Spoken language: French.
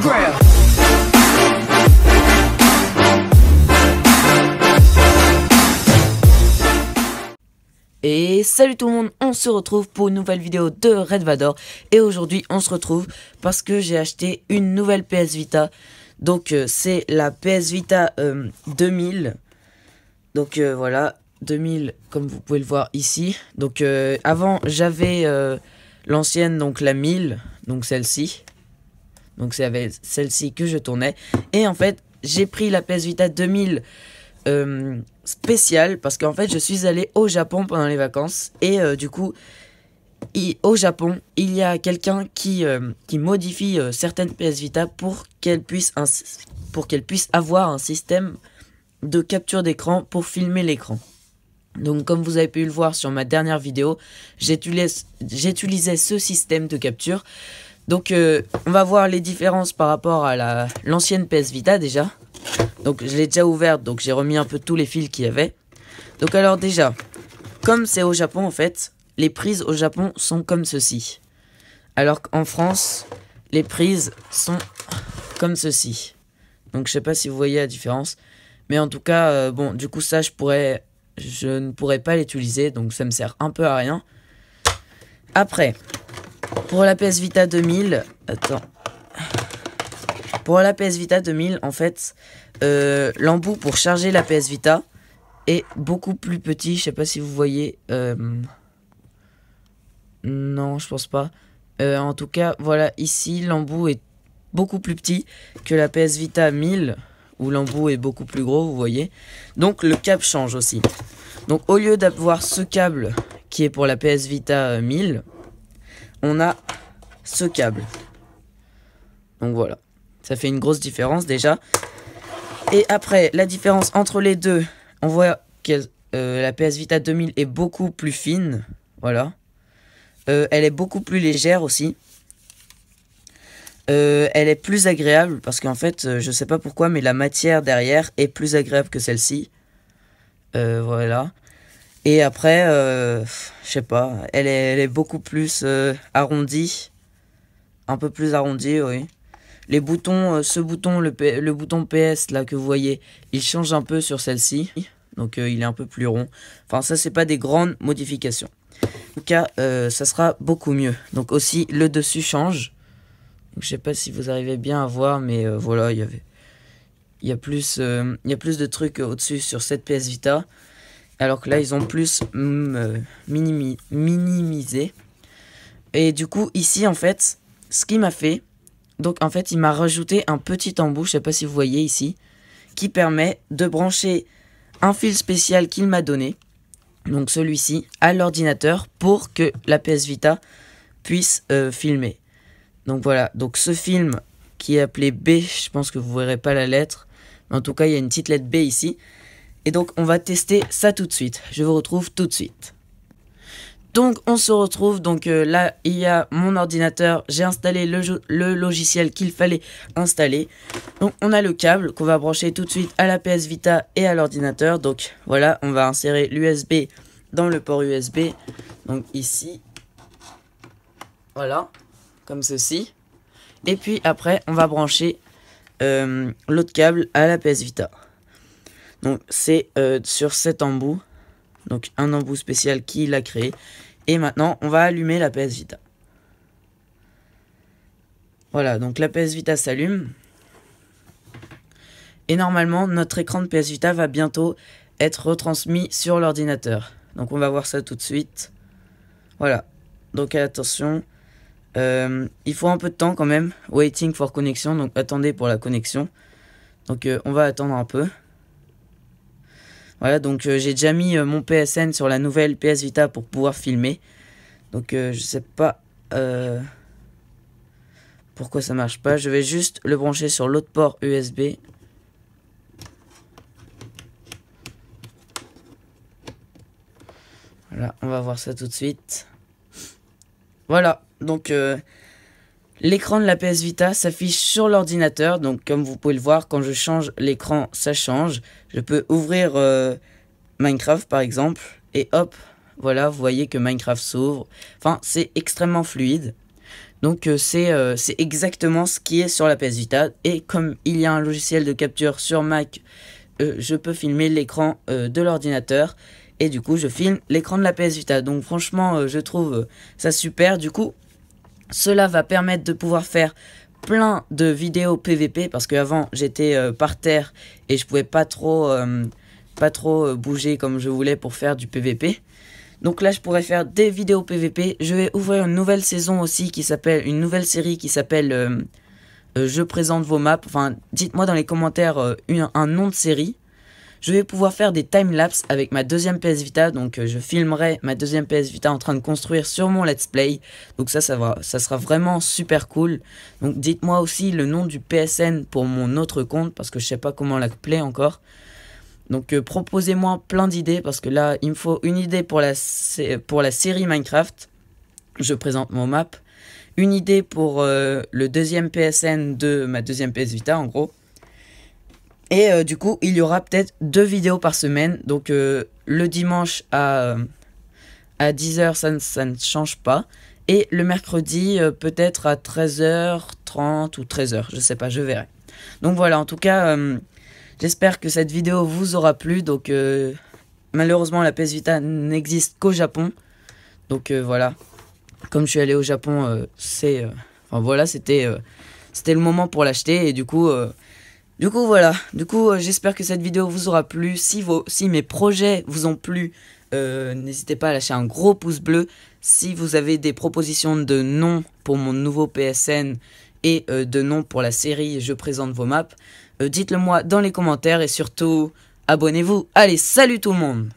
ground. Et salut tout le monde, on se retrouve pour une nouvelle vidéo de Red Vador. Et aujourd'hui on se retrouve parce que j'ai acheté une nouvelle PS Vita. Donc c'est la PS Vita 2000. Donc voilà, 2000 comme vous pouvez le voir ici. Donc avant j'avais l'ancienne, donc la 1000, donc celle-ci. Donc c'est avec celle-ci que je tournais. Et en fait j'ai pris la PS Vita 2000 spécial parce qu'en fait je suis allé au Japon pendant les vacances et du coup au Japon il y a quelqu'un qui modifie certaines PS Vita pour qu'elles puissent avoir un système de capture d'écran pour filmer l'écran. Donc comme vous avez pu le voir sur ma dernière vidéo, j'utilisais ce système de capture. Donc on va voir les différences par rapport à l'ancienne PS Vita déjà. Donc je l'ai déjà ouverte, donc j'ai remis un peu tous les fils qu'il y avait. Donc alors déjà, comme c'est au Japon en fait, les prises au Japon sont comme ceci. Alors qu'en France, les prises sont comme ceci. Donc je sais pas si vous voyez la différence. Mais en tout cas, bon, du coup ça je ne pourrais pas l'utiliser, donc ça me sert un peu à rien. Après, pour la PS Vita 2000, pour la PS Vita 2000, en fait, l'embout pour charger la PS Vita est beaucoup plus petit. Je sais pas si vous voyez. Non, je pense pas. En tout cas, voilà, ici, l'embout est beaucoup plus petit que la PS Vita 1000, où l'embout est beaucoup plus gros, vous voyez. Donc, le câble change aussi. Donc, au lieu d'avoir ce câble qui est pour la PS Vita 1000, on a ce câble. Donc, voilà. Ça fait une grosse différence déjà. Et après, la différence entre les deux, on voit que la PS Vita 2000 est beaucoup plus fine. Voilà. Elle est beaucoup plus légère aussi. Elle est plus agréable parce qu'en fait, je sais pas pourquoi, mais la matière derrière est plus agréable que celle-ci. Voilà. Et après, je sais pas, elle est beaucoup plus arrondie. Un peu plus arrondie, oui. Les boutons, ce bouton, le bouton PS là que vous voyez, il change un peu sur celle-ci. Donc il est un peu plus rond. Enfin ça c'est pas des grandes modifications. En tout cas ça sera beaucoup mieux. Donc aussi le dessus change. Donc, je sais pas si vous arrivez bien à voir, mais voilà, il y a plus de trucs au-dessus sur cette PS Vita. Alors que là ils ont plus minimisé. Et du coup ici en fait, ce qui m'a fait... Donc en fait il m'a rajouté un petit embout, je sais pas si vous voyez ici, qui permet de brancher un fil spécial qu'il m'a donné, donc celui-ci, à l'ordinateur pour que la PS Vita puisse filmer. Donc voilà, donc ce film qui est appelé B, je pense que vous verrez pas la lettre, mais en tout cas il y a une petite lettre B ici. Et donc on va tester ça tout de suite, je vous retrouve tout de suite. Donc on se retrouve, donc là il y a mon ordinateur, j'ai installé le logiciel qu'il fallait installer. Donc on a le câble qu'on va brancher tout de suite à la PS Vita et à l'ordinateur. Donc voilà, on va insérer l'USB dans le port USB. Donc ici, voilà, comme ceci. Et puis après on va brancher l'autre câble à la PS Vita. Donc c'est sur cet embout. Donc un embout spécial qu'il a créé. Et maintenant on va allumer la PS Vita. Voilà, donc la PS Vita s'allume. Et normalement notre écran de PS Vita va bientôt être retransmis sur l'ordinateur. Donc on va voir ça tout de suite. Voilà, donc attention, il faut un peu de temps quand même. Waiting for connection, donc attendez pour la connexion. Donc on va attendre un peu. Voilà, donc j'ai déjà mis mon PSN sur la nouvelle PS Vita pour pouvoir filmer. Donc je sais pas pourquoi ça marche pas. Je vais juste le brancher sur l'autre port USB. Voilà, on va voir ça tout de suite. Voilà, donc l'écran de la PS Vita s'affiche sur l'ordinateur. Donc comme vous pouvez le voir, quand je change l'écran, ça change. Je peux ouvrir Minecraft par exemple. Et hop, voilà, vous voyez que Minecraft s'ouvre. Enfin, c'est extrêmement fluide. Donc c'est exactement ce qui est sur la PS Vita. Et comme il y a un logiciel de capture sur Mac, je peux filmer l'écran de l'ordinateur. Et du coup je filme l'écran de la PS Vita. Donc franchement je trouve ça super. Du coup cela va permettre de pouvoir faire plein de vidéos PVP. Parce qu'avant j'étais par terre et je pouvais pas trop bouger comme je voulais pour faire du PVP. Donc là je pourrais faire des vidéos PVP. Je vais ouvrir une nouvelle saison aussi une nouvelle série qui s'appelle Je présente vos maps. Enfin dites-moi dans les commentaires un nom de série. Je vais pouvoir faire des timelapses avec ma deuxième PS Vita. Donc je filmerai ma deuxième PS Vita en train de construire sur mon let's play. Donc ça sera vraiment super cool. Donc dites-moi aussi le nom du PSN pour mon autre compte. Parce que je sais pas comment l'appeler encore. Donc proposez-moi plein d'idées. Parce que là il me faut une idée pour la série Minecraft. Je présente mon map. Une idée pour le deuxième PSN de ma deuxième PS Vita en gros. Et du coup, il y aura peut-être 2 vidéos par semaine. Donc le dimanche à 10h, ça ne change pas. Et le mercredi, peut-être à 13h30 ou 13h. Je sais pas, je verrai. Donc voilà, en tout cas, j'espère que cette vidéo vous aura plu. Donc malheureusement, la PS Vita n'existe qu'au Japon. Donc voilà, comme je suis allé au Japon, enfin voilà, c'était le moment pour l'acheter. Et du coup voilà, j'espère que cette vidéo vous aura plu. Si mes projets vous ont plu, n'hésitez pas à lâcher un gros pouce bleu. Si vous avez des propositions de noms pour mon nouveau PSN et de noms pour la série Je présente vos maps, dites-le moi dans les commentaires et surtout, abonnez-vous. Allez, salut tout le monde!